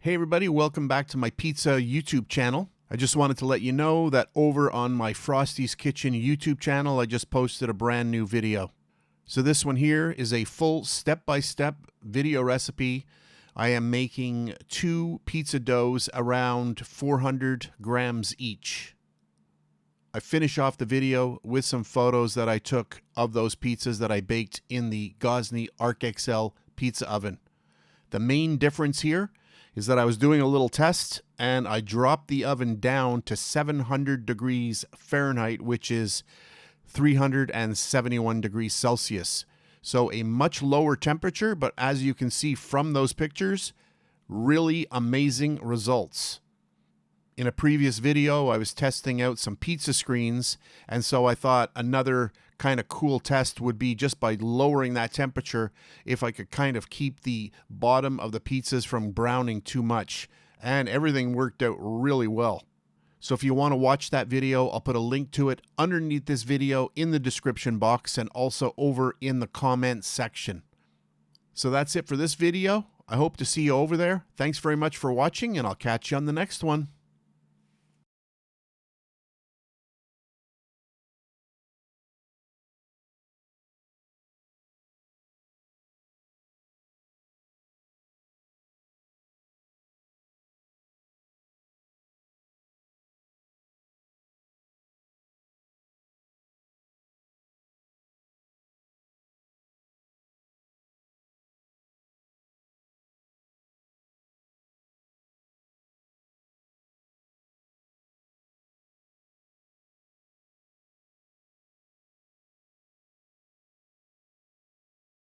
Hey everybody, welcome back to my pizza YouTube channel. I just wanted to let you know that over on my Frosty's Kitchen YouTube channel, I just posted a brand new video. So this one here is a full step-by-step video recipe. I am making 2 pizza doughs around 400 grams each. I finish off the video with some photos that I took of those pizzas that I baked in the Gozney Arc XL pizza oven. The main difference here is that I was doing a little test and I dropped the oven down to 700 degrees Fahrenheit, which is 371 degrees Celsius. So a much lower temperature, but as you can see from those pictures, really amazing results. In a previous video, I was testing out some pizza screens, and so I thought another kind of cool test would be just by lowering that temperature if I could kind of keep the bottom of the pizzas from browning too much, and everything worked out really well. So if you want to watch that video, I'll put a link to it underneath this video in the description box and also over in the comments section. So that's it for this video. I hope to see you over there. Thanks very much for watching, and I'll catch you on the next one.